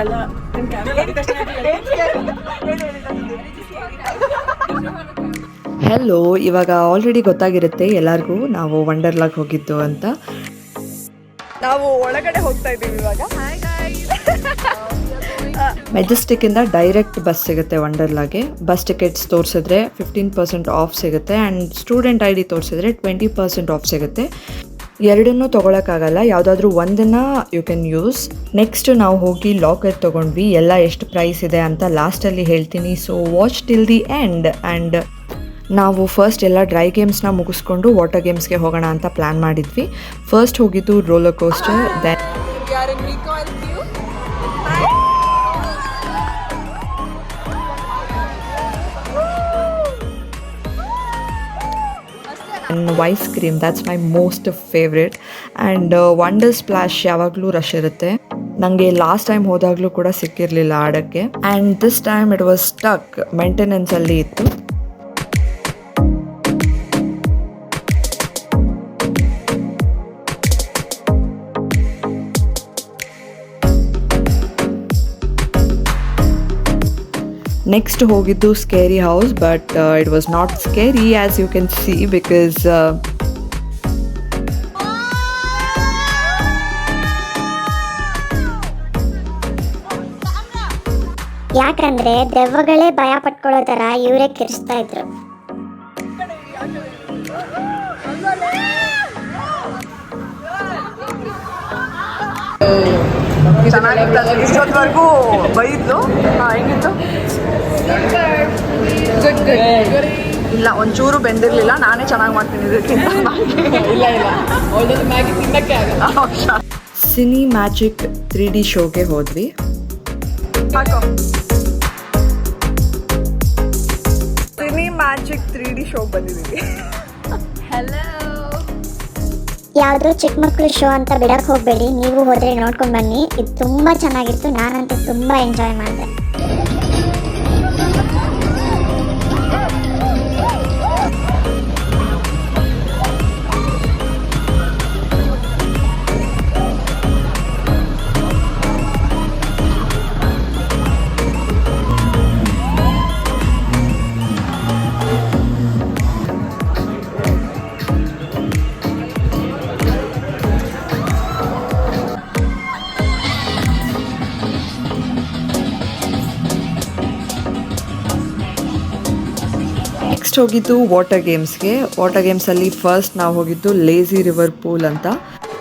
ಅಲ್ಲ ಹೆಲೋ, ಇವಾಗ ಆಲ್ರೆಡಿ ಗೊತ್ತಾಗಿರುತ್ತೆ ಎಲ್ಲರಿಗೂ ನಾವು ವಂಡರ್ಲಾಗ್ ಹೋಗಿದ್ದು ಅಂತ. ನಾವು ಒಳಗಡೆ ಹೋಗ್ತಾ ಇದ್ದೀವಿ ಇವಾಗ. ಮೆಜೆಸ್ಟಿಕ್ಕಿಂದ ಡೈರೆಕ್ಟ್ ಬಸ್ ಸಿಗುತ್ತೆ ವಂಡರ್ಲಾಗೆ. ಬಸ್ ಟಿಕೆಟ್ಸ್ ತೋರಿಸಿದ್ರೆ 15% ಆಫ್ ಸಿಗುತ್ತೆ ಆ್ಯಂಡ್ ಸ್ಟೂಡೆಂಟ್ ID ತೋರಿಸಿದ್ರೆ 20% ಆಫ್ ಸಿಗುತ್ತೆ. ಎರಡನ್ನೂ ತೊಗೊಳಕ್ಕಾಗಲ್ಲ, ಯಾವುದಾದ್ರೂ ಒಂದನ್ನು ಯು ಕ್ಯಾನ್ ಯೂಸ್. ನೆಕ್ಸ್ಟ್ ನಾವು ಹೋಗಿ ಲಾಕರ್ ತೊಗೊಂಡ್ವಿ. ಎಲ್ಲ ಎಷ್ಟು ಪ್ರೈಸ್ ಇದೆ ಅಂತ ಲಾಸ್ಟಲ್ಲಿ ಹೇಳ್ತೀನಿ, so watch till the end. And ನಾವು ಫಸ್ಟ್ ಎಲ್ಲ ಡ್ರೈ ಗೇಮ್ಸ್ನ ಮುಗಿಸ್ಕೊಂಡು ವಾಟರ್ ಗೇಮ್ಸ್ಗೆ ಹೋಗೋಣ ಅಂತ ಪ್ಲ್ಯಾನ್ ಮಾಡಿದ್ವಿ. ಫಸ್ಟ್ ಹೋಗಿದ್ದು roller coaster, then ice cream, that's my most favourite. And wonder splash ಯಾವಾಗಲೂ ರಶ್ ಇರುತ್ತೆ. ನನಗೆ ಲಾಸ್ಟ್ ಟೈಮ್ ಹೋದಾಗಲೂ ಕೂಡ ಸಿಕ್ಕಿರಲಿಲ್ಲ ಆಡೋಕ್ಕೆ. And this time it was stuck, ಮೇಂಟೆನೆನ್ಸಲ್ಲಿ ಇತ್ತು. ನೆಕ್ಸ್ಟ್ ಹೋಗಿದ್ದು scary house, but it was not scary as you can see because ಯಾಕಂದ್ರೆ ದೆವ್ವಗಳೇ ಭಯ ಪಟ್ಕೊಳ್ಳೋ ಥರ ಇವರೇ ಕಿರಿಸ್ತಾ ಇದ್ರು. ಚೆನ್ನಾಗಿತ್ತು. ಇಷ್ಟೊತ್ತವರೆಗೂ ಬೈದ್ಲು. ಹೆಂಗಿತ್ತು? ಇಲ್ಲ, ಒಂಚೂರು ಬೆಂದಿರಲಿಲ್ಲ. ನಾನೇ ಚೆನ್ನಾಗಿ ಮಾಡ್ತೀನಿ ಇದಕ್ಕಿಂತ. ಸಿನಿ ಮ್ಯಾಜಿಕ್ 3D ಶೋಗೆ ಹೋದ್ವಿ. ಸಿನಿ ಮ್ಯಾಜಿಕ್ 3D ಶೋಗೆ ಬಂದಿದ್ದೀವಿ. ಯಾವುದೋ ಚಿಕ್ಕ ಮಕ್ಕಳು ಶೋ ಅಂತ ಬಿಡಕ್ಕೆ ಹೋಗಬೇಡಿ, ನೀವು ಹೋದರೆ ನೋಡ್ಕೊಂಡು ಬನ್ನಿ. ಇದು ತುಂಬ ಚೆನ್ನಾಗಿತ್ತು, ನಾನಂತೂ ತುಂಬ ಎಂಜಾಯ್ ಮಾಡಿದೆ. ನೆಕ್ಸ್ಟ್ ಹೋಗಿದ್ದು ವಾಟರ್ ಗೇಮ್ಸ್ಗೆ. ವಾಟರ್ ಗೇಮ್ಸಲ್ಲಿ ಫಸ್ಟ್ ನಾವು ಹೋಗಿದ್ದು ಲೇಝಿ ರಿವರ್ ಪೂಲ್ ಅಂತ.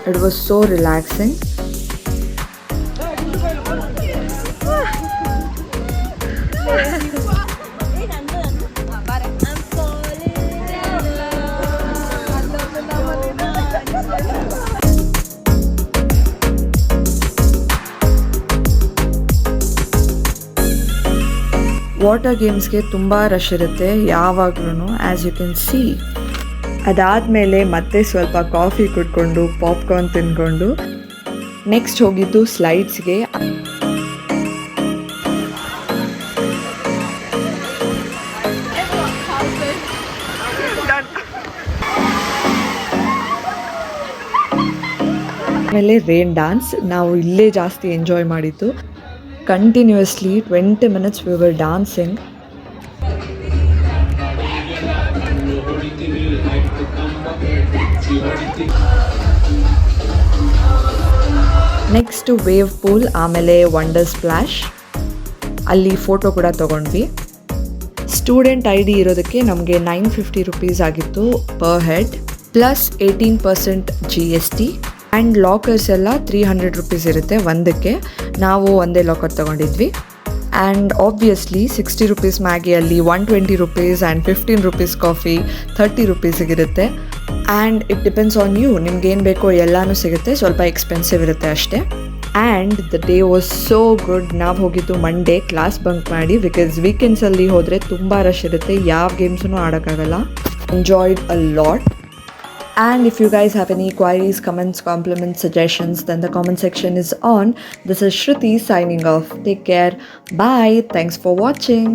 It was so relaxing. Water ಗೇಮ್ಸ್ಗೆ ತುಂಬ ರಶ್ ಇರುತ್ತೆ ಯಾವಾಗ್ಲೂ, ಆ್ಯಸ್ ಯು ಕ್ಯಾನ್ ಸಿ. ಅದಾದಮೇಲೆ ಮತ್ತೆ ಸ್ವಲ್ಪ ಕಾಫಿ ಕುಡ್ಕೊಂಡು ಪಾಪ್ಕಾರ್ನ್ ತಿನ್ಕೊಂಡು ನೆಕ್ಸ್ಟ್ ಹೋಗಿದ್ದು ಸ್ಲೈಡ್ಸ್ಗೆ. ಆಮೇಲೆ ರೇನ್ ಡ್ಯಾನ್ಸ್ ನಾವು ಇಲ್ಲೇ ಜಾಸ್ತಿ ಎಂಜಾಯ್ ಮಾಡಿದ್ದು. Continuously 20 minutes we were dancing. Next wave pool, ಆಮೇಲೆ ವಂಡರ್ ಸ್ಪ್ಲಾಶ್. ಅಲ್ಲಿ ಫೋಟೋ ಕೂಡ ತೊಗೊಂಡ್ವಿ. ಸ್ಟೂಡೆಂಟ್ ID ಇರೋದಕ್ಕೆ ನಮಗೆ 950 ರುಪೀಸ್ ಆಗಿತ್ತು per head, plus 18% GST. And lockers ಎಲ್ಲ 300 ರುಪೀಸ್ ಇರುತ್ತೆ ಒಂದಕ್ಕೆ. ನಾವು ಒಂದೇ ಲಾಕರ್ ತೊಗೊಂಡಿದ್ವಿ. ಆ್ಯಂಡ್ ಆಬ್ವಿಯಸ್ಲಿ 60 ರುಪೀಸ್ ಮ್ಯಾಗಿಯಲ್ಲಿ 120 ರುಪೀಸ್ ಆ್ಯಂಡ್ 15 ರುಪೀಸ್ ಕಾಫಿ 30 ರುಪೀಸಿಗಿರುತ್ತೆ. And it depends on you, ನಿಮ್ಗೇನು ಬೇಕೋ ಎಲ್ಲನೂ ಸಿಗುತ್ತೆ, ಸ್ವಲ್ಪ ಎಕ್ಸ್ಪೆನ್ಸಿವ್ ಇರುತ್ತೆ ಅಷ್ಟೇ. And the day was so good. ನಾವು ಹೋಗಿದ್ದು ಮಂಡೇ ಕ್ಲಾಸ್ ಬಂಕ್ ಮಾಡಿ, ಬಿಕಾಸ್ ವೀಕೆಂಡ್ಸಲ್ಲಿ ಹೋದರೆ ತುಂಬ ರಶ್ ಇರುತ್ತೆ, ಯಾವ ಗೇಮ್ಸೂ ಆಡೋಕ್ಕಾಗಲ್ಲ. Enjoyed a lot. And if you guys have any queries, comments, compliments, suggestions, then the comment section is on. This is Shruti signing off. Take care. Bye. Thanks for watching.